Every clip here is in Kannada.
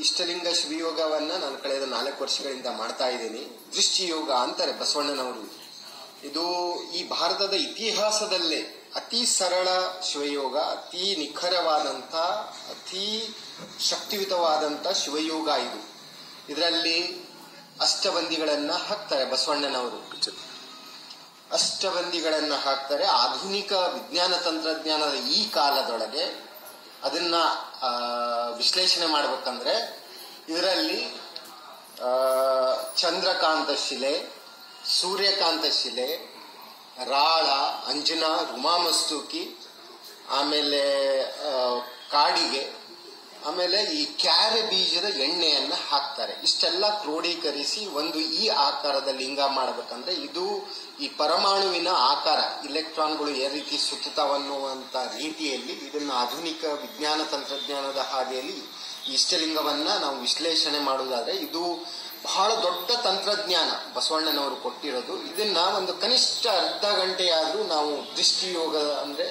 ಇಷ್ಟಲಿಂಗ ಶಿವಯೋಗವನ್ನ ನಾನು ಕಳೆದ 4 ವರ್ಷಗಳಿಂದ ಮಾಡ್ತಾ ಇದ್ದೀನಿ. ದೃಷ್ಟಿಯೋಗ ಅಂತಾರೆ ಬಸವಣ್ಣನವರು. ಇದು ಈ ಭಾರತದ ಇತಿಹಾಸದಲ್ಲೇ ಅತಿ ಸರಳ ಶಿವಯೋಗ, ಅತಿ ನಿಖರವಾದಂಥ, ಅತಿ ಶಕ್ತಿಯುತವಾದಂಥ ಶಿವಯೋಗ ಇದು. ಇದರಲ್ಲಿ ಅಷ್ಟಬಂದಿಗಳನ್ನ ಹಾಕ್ತಾರೆ ಬಸವಣ್ಣನವರು. ಅಷ್ಟಬಂದಿಗಳನ್ನ ಹಾಕ್ತಾರೆ. ಆಧುನಿಕ ವಿಜ್ಞಾನ ತಂತ್ರಜ್ಞಾನದ ಈ ಕಾಲದೊಳಗೆ ಅದನ್ನ ವಿಶ್ಲೇಷಣೆ ಮಾಡ್ಬೇಕಂದ್ರೆ ಇದರಲ್ಲಿ ಚಂದ್ರಕಾಂತ ಶಿಲೆ, ಸೂರ್ಯಕಾಂತ ಶಿಲೆ, ರಾಳ, ಅಂಜನಾ, ರುಮಾಮಸ್ತೂಕಿ, ಆಮೇಲೆ ಕಾಡಿಗೆ, ಆಮೇಲೆ ಈ ಕ್ಯಾರೆ ಬೀಜದ ಎಣ್ಣೆಯನ್ನ ಹಾಕ್ತಾರೆ. ಇಷ್ಟೆಲ್ಲ ಕ್ರೋಢೀಕರಿಸಿ ಒಂದು ಈ ಆಕಾರದ ಲಿಂಗ ಮಾಡಬೇಕಂದ್ರೆ ಇದು ಈ ಪರಮಾಣುವಿನ ಆಕಾರ, ಇಲೆಕ್ಟ್ರಾನ್ಗಳು ಯಾವ ರೀತಿ ಸುತ್ತುತ್ತವನ್ನುವಂತ ರೀತಿಯಲ್ಲಿ ಇದನ್ನು ಆಧುನಿಕ ವಿಜ್ಞಾನ ತಂತ್ರಜ್ಞಾನದ ಹಾದಿಯಲ್ಲಿ ಇಷ್ಟಲಿಂಗವನ್ನ ನಾವು ವಿಶ್ಲೇಷಣೆ ಮಾಡುವುದಾದ್ರೆ ಇದು ಬಹಳ ದೊಡ್ಡ ತಂತ್ರಜ್ಞಾನ ಬಸವಣ್ಣನವರು ಕೊಟ್ಟಿರೋದು. ಇದನ್ನ ಒಂದು ಕನಿಷ್ಠ ಅರ್ಧ ಗಂಟೆಯಾದ್ರೂ ನಾವು ದೃಷ್ಟಿಯೋಗ ಅಂದ್ರೆ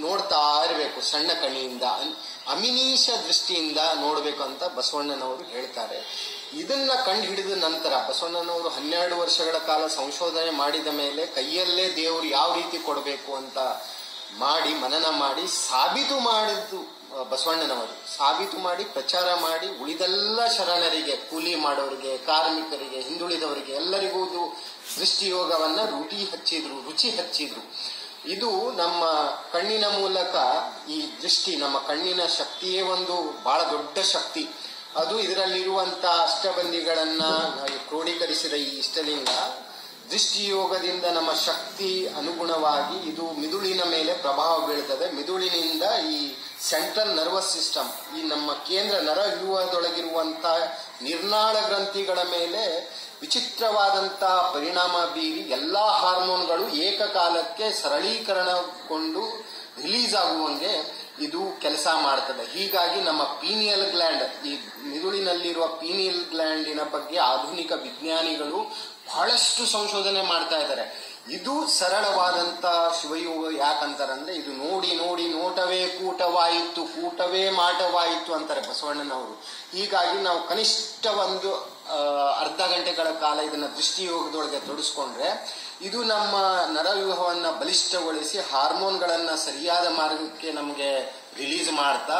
ನೋಡ್ತಾ ಇರಬೇಕು, ಸಣ್ಣ ಕಣ್ಣಿಯಿಂದ, ಅಮಿನೀಷ ದೃಷ್ಟಿಯಿಂದ ನೋಡ್ಬೇಕು ಅಂತ ಬಸವಣ್ಣನವರು ಹೇಳ್ತಾರೆ. ಇದನ್ನ ಕಂಡು ಹಿಡಿದ ನಂತರ ಬಸವಣ್ಣನವರು 12 ವರ್ಷಗಳ ಕಾಲ ಸಂಶೋಧನೆ ಮಾಡಿದ ಮೇಲೆ ಕೈಯಲ್ಲೇ ದೇವರು ಯಾವ ರೀತಿ ಕೊಡಬೇಕು ಅಂತ ಮಾಡಿ ಮನನ ಮಾಡಿ ಸಾಬೀತು ಮಾಡಿದ್ದು ಬಸವಣ್ಣನವರು. ಸಾಬೀತು ಮಾಡಿ ಪ್ರಚಾರ ಮಾಡಿ ಉಳಿದೆಲ್ಲ ಶರಣರಿಗೆ, ಕೂಲಿ ಮಾಡೋರಿಗೆ, ಕಾರ್ಮಿಕರಿಗೆ, ಹಿಂದುಳಿದವರಿಗೆ ಎಲ್ಲರಿಗೂ ದೃಷ್ಟಿಯೋಗವನ್ನ ರುಚಿ ಹಚ್ಚಿದ್ರು. ಇದು ನಮ್ಮ ಕಣ್ಣಿನ ಮೂಲಕ ಈ ದೃಷ್ಟಿ, ನಮ್ಮ ಕಣ್ಣಿನ ಶಕ್ತಿಯೇ ಒಂದು ಬಹಳ ದೊಡ್ಡ ಶಕ್ತಿ. ಅದು ಇದರಲ್ಲಿರುವಂತ ಅಷ್ಟಬಂದಿಗಳನ್ನ ಕ್ರೋಢೀಕರಿಸಿದ ಈ ಇಷ್ಟಲಿಂಗ ದೃಷ್ಟಿಯೋಗದಿಂದ ನಮ್ಮ ಶಕ್ತಿ ಅನುಗುಣವಾಗಿ ಇದು ಮಿದುಳಿನ ಮೇಲೆ ಪ್ರಭಾವ ಬೀಳ್ತದೆ. ಮಿದುಳಿನಿಂದ ಈ ಸೆಂಟ್ರಲ್ ನರ್ವಸ್ ಸಿಸ್ಟಮ್, ಈ ನಮ್ಮ ಕೇಂದ್ರ ನರವ್ಯೂಹದೊಳಗಿರುವಂತ ನಿರ್ನಾಳ ಗ್ರಂಥಿಗಳ ಮೇಲೆ ವಿಚಿತ್ರವಾದಂತ ಪರಿಣಾಮ ಬೀರಿ ಎಲ್ಲಾ ಹಾರ್ಮೋನ್ಗಳು ಏಕಕಾಲಕ್ಕೆ ಸರಳೀಕರಣಗೊಂಡು ರಿಲೀಸ್ ಆಗುವಂಗೆ ಇದು ಕೆಲಸ ಮಾಡ್ತದೆ. ಹೀಗಾಗಿ ನಮ್ಮ ಪೀನಿಯಲ್ ಗ್ಲ್ಯಾಂಡ್, ಈ ಮಿದುಳಿನಲ್ಲಿರುವ ಪೀನಿಯಲ್ ಗ್ಲ್ಯಾಂಡಿನ ಬಗ್ಗೆ ಆಧುನಿಕ ವಿಜ್ಞಾನಿಗಳು ಬಹಳಷ್ಟು ಸಂಶೋಧನೆ ಮಾಡ್ತಾ ಇದ್ದಾರೆ. ಇದು ಸರಳವಾದಂತ ಶಿವಯೋಗ. ಯಾಕಂತಾರಂದ್ರೆ ಇದು ನೋಡಿ ನೋಡಿ ನೋಟವೇ ಕೂಟವಾಯಿತು, ಕೂಟವೇ ಮಾಟವಾಯಿತು ಅಂತಾರೆ ಬಸವಣ್ಣನವರು. ಹೀಗಾಗಿ ನಾವು ಕನಿಷ್ಠ ಒಂದು ಅರ್ಧ ಗಂಟೆಗಳ ಕಾಲ ಇದನ್ನ ದೃಷ್ಟಿಯೋಗದೊಳಗೆ ತೊಡಸ್ಕೊಂಡ್ರೆ ಇದು ನಮ್ಮ ನರವ್ಯೂಹವನ್ನ ಬಲಿಷ್ಠಗೊಳಿಸಿ ಹಾರ್ಮೋನ್ಗಳನ್ನ ಸರಿಯಾದ ಮಾರ್ಗಕ್ಕೆ ನಮಗೆ ರಿಲೀಸ್ ಮಾಡ್ತಾ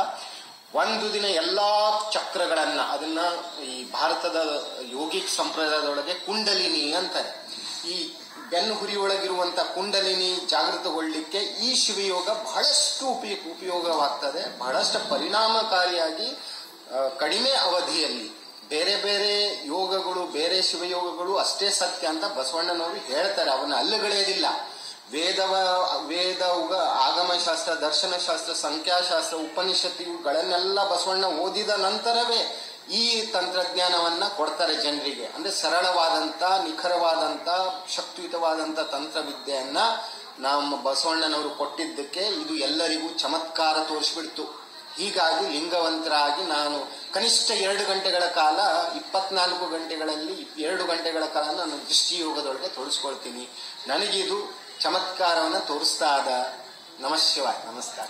ಒಂದು ದಿನ ಎಲ್ಲಾ ಚಕ್ರಗಳನ್ನ, ಅದನ್ನ ಈ ಭಾರತದ ಯೋಗಿಕ್ ಸಂಪ್ರದಾಯದೊಳಗೆ ಕುಂಡಲಿನಿ ಅಂತಾರೆ. ಈ ಬೆನ್ನು ಹುರಿಯೊಳಗಿರುವಂತ ಕುಂಡಲಿನಿ ಜಾಗೃತಗೊಳ್ಳಿಕ್ಕೆ ಈ ಶಿವಯೋಗ ಬಹಳಷ್ಟು ಉಪಯೋಗವಾಗ್ತದೆ. ಬಹಳಷ್ಟು ಪರಿಣಾಮಕಾರಿಯಾಗಿ ಕಡಿಮೆ ಅವಧಿಯಲ್ಲಿ ಬೇರೆ ಬೇರೆ ಯೋಗಗಳು, ಬೇರೆ ಶಿವಯೋಗಗಳು ಅಷ್ಟೇ ಸತ್ಯ ಅಂತ ಬಸವಣ್ಣನವರು ಹೇಳ್ತಾರೆ. ಅವನ್ನ ಅಲ್ಲಗಳೆಯೋದಿಲ್ಲ. ವೇದ ಆಗಮಶಾಸ್ತ್ರ, ದರ್ಶನಶಾಸ್ತ್ರ, ಸಂಖ್ಯಾಶಾಸ್ತ್ರ, ಉಪನಿಷತ್ತುಗಳನ್ನೆಲ್ಲ ಬಸವಣ್ಣ ಓದಿದ ನಂತರವೇ ಈ ತಂತ್ರಜ್ಞಾನವನ್ನ ಕೊಡ್ತಾರೆ ಜನರಿಗೆ. ಅಂದ್ರೆ ಸರಳವಾದಂತ, ನಿಖರವಾದಂತ, ಶಕ್ತಿಯುತವಾದಂತ ತಂತ್ರವಿದ್ಯೆಯನ್ನ ನಮ್ಮ ಬಸವಣ್ಣನವರು ಕೊಟ್ಟಿದ್ದಕ್ಕೆ ಇದು ಎಲ್ಲರಿಗೂ ಚಮತ್ಕಾರ ತೋರಿಸ್ಬಿಡ್ತು. ಹೀಗಾಗಿ ಲಿಂಗವಂತರಾಗಿ ನಾನು ಕನಿಷ್ಠ 2 ಗಂಟೆಗಳ ಕಾಲ, 24 ಗಂಟೆಗಳಲ್ಲಿ 2 ಗಂಟೆಗಳ ಕಾಲ ನಾನು ದೃಷ್ಟಿಯೋಗದೊಳಗೆ ತೋರಿಸ್ಕೊಳ್ತೀನಿ. ನನಗಿದು ಚಮತ್ಕಾರವನ್ನ ತೋರಿಸ್ತಾ ಇದ್ದ. ನಮಃ ಶಿವಾಯ. ನಮಸ್ಕಾರ.